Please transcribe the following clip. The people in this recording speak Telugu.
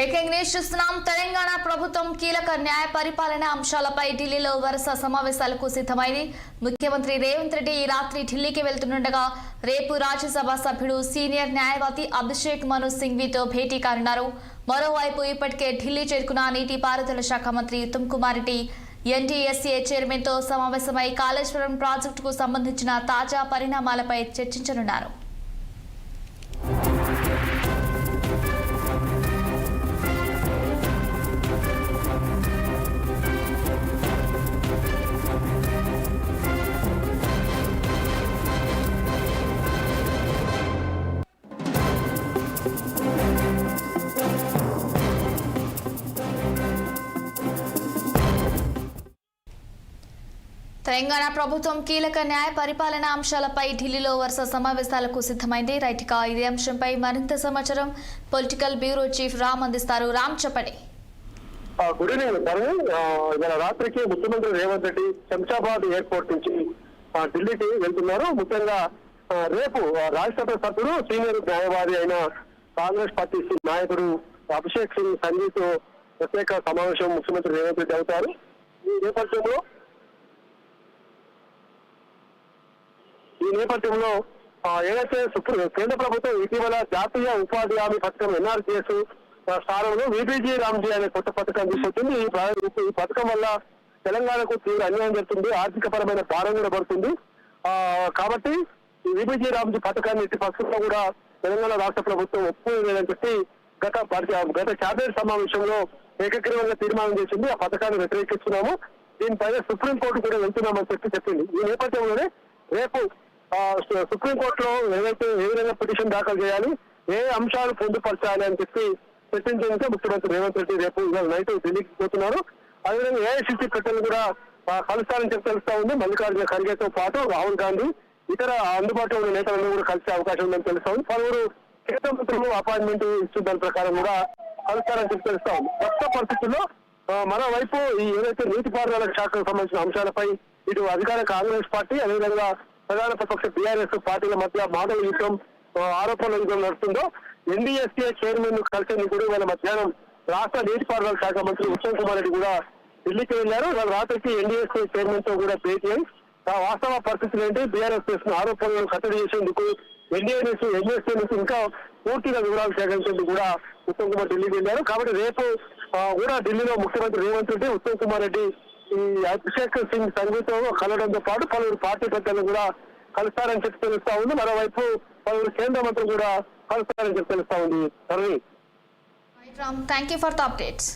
బ్రేకింగ్ న్యూస్ చూస్తున్నాం. తెలంగాణ ప్రభుత్వం కీలక న్యాయ పరిపాలన అంశాలపై ఢిల్లీలో వరుస సమావేశాలకు సిద్ధమైంది. ముఖ్యమంత్రి రేవంత్ రెడ్డి ఈ రాత్రి ఢిల్లీకి వెళ్తుండగా రేపు రాజ్యసభ సభ్యుడు సీనియర్ న్యాయవాది అభిషేక్ మను సింఘ్వీతో భేటీ కానున్నారు. మరోవైపు ఇప్పటికే ఢిల్లీ చేరుకున్న నీటిపారుదల శాఖ మంత్రి ఉత్తమ్ కుమార్ రెడ్డి ఎన్టీఎస్ఏ చైర్మన్ తో సమావేశమై కాళేశ్వరం ప్రాజెక్టుకు సంబంధించిన తాజా పరిణామాలపై చర్చించనున్నారు. తెలంగాణ ప్రభుత్వం కీలక న్యాయ పరిపాలన అంశాలపై ఢిల్లీలో వరుస సమావేశాలకు సిద్ధమైంది. రైట్గా ఇదే అంశంపై మరింత సమాచారం పొలిటికల్ బ్యూరో చీఫ్ రామ్ అందిస్తారు. రామ్, చెప్పండి. Good evening Tarun. ఇవాళ రాత్రికి ముఖ్యమంత్రి రేవంత్ రెడ్డి శంషాబాద్ ఎయిర్పోర్ట్ నుంచి ఢిల్లీకి వెళ్తున్నారు. ముఖ్యంగా రేపు రాజ్యసభ సభ్యుడు సీనియర్ న్యాయవాది అయిన కాంగ్రెస్ పార్టీ నాయకుడు అభిషేక్ సింగ్ సంఘీతో ప్రత్యేక సమావేశం ముఖ్యమంత్రి రేవంత్ రెడ్డి అవుతారు. ఈ నేపథ్యంలో ఏదైతే కేంద్ర ప్రభుత్వం ఇటీవల జాతీయ ఉపాధి హామీ పథకం ఎన్ఆర్జీఎస్ స్థానంలో విబిజీ రామ్జీ అనే కొత్త పథకం తీసుకొచ్చింది. ఈ పథకం వల్ల తెలంగాణకు తీవ్ర అన్యాయం జరుగుతుంది, ఆర్థిక పరమైన భారం కూడా పడుతుంది. కాబట్టి ఈ విబిజీ రామ్జీ పథకాన్ని ఇటు పథకంలో కూడా తెలంగాణ రాష్ట్ర ప్రభుత్వం ఒప్పుకోలేదని చెప్పి గత క్యాబినెట్ సమావేశంలో ఏకగ్రీవంగా తీర్మానం చేసింది. ఆ పథకాన్ని వ్యతిరేకిస్తున్నాము, దీనిపైన సుప్రీంకోర్టు కూడా వెళ్తున్నామని చెప్పింది. ఈ నేపథ్యంలోనే రేపు సుప్రీంకోర్టులో ఏ విధంగా పిటిషన్ దాఖలు చేయాలి, ఏ అంశాలు పొందుపరచాలి అని చెప్పి చర్చించేందుకు ముఖ్యమంత్రి రేవంత్ రెడ్డి రేపు నైట్ ఢిల్లీకి పోతున్నారు. అదేవిధంగా ఏఐసిసి పెట్టెలు కూడా కలుస్తారని చెప్పి తెలుస్తా ఉంది. మల్లికార్జున ఖర్గేతో పాటు రాహుల్ గాంధీ ఇతర అందుబాటులో ఉన్న నేతలను కూడా కలిసే అవకాశం ఉందని తెలుస్తా ఉంది. పలువురు కేంద్ర మంత్రులు అపాయింట్మెంట్ ఇచ్చిన దాని ప్రకారం కూడా కలుస్తారని చెప్పి తెలుస్తా ఉంది. కొత్త పరిస్థితుల్లో మరోవైపు ఈ ఏదైతే నీటిపారుదల శాఖకు సంబంధించిన అంశాలపై ఇటు అధికార కాంగ్రెస్ పార్టీ అదేవిధంగా ప్రధాన ప్రతిపక్ష బీఆర్ఎస్ పార్టీల మధ్య మాటల యుద్ధం, ఆరోపణల యుద్ధం నడుస్తుందో ఎన్డీఎస్ఏ చైర్మన్ ను కలిసేందుకు కూడా ఇవాళ మధ్యాహ్నం రాష్ట్ర నీటిపారుదల శాఖ మంత్రి ఉత్తమ్ కుమార్ రెడ్డి కూడా ఢిల్లీకి వెళ్లారు. వాళ్ళ రాత్రికి ఎన్డీఎస్ఏ చైర్మన్ తో కూడా భేటీ అయి వాస్తవ పరిస్థితులు ఏంటి, బీఆర్ఎస్ చేసిన ఆరోపణలను కట్టడి చేసేందుకు ఎన్డీఎస్ఏ నుంచి ఇంకా పూర్తిగా వివరాలు సేకరించేందుకు కూడా ఉత్తమ్ కుమార్ ఢిల్లీకి వెళ్లారు. కాబట్టి రేపు కూడా ఢిల్లీలో ముఖ్యమంత్రి రేవంత్ రెడ్డి ఉత్తమ్ కుమార్ రెడ్డి ఈ అభిషేక్ సింగ్ సంఘీతో కలవడంతో పాటు పలువురు పార్టీ పెద్దలు కూడా కలుస్తారని చెప్పి తెలుస్తా ఉంది. మరోవైపు పలువురు కేంద్ర మంత్రులు కూడా కలుస్తారని చెప్పి తెలుస్తా ఉంది. Thank you for the updates.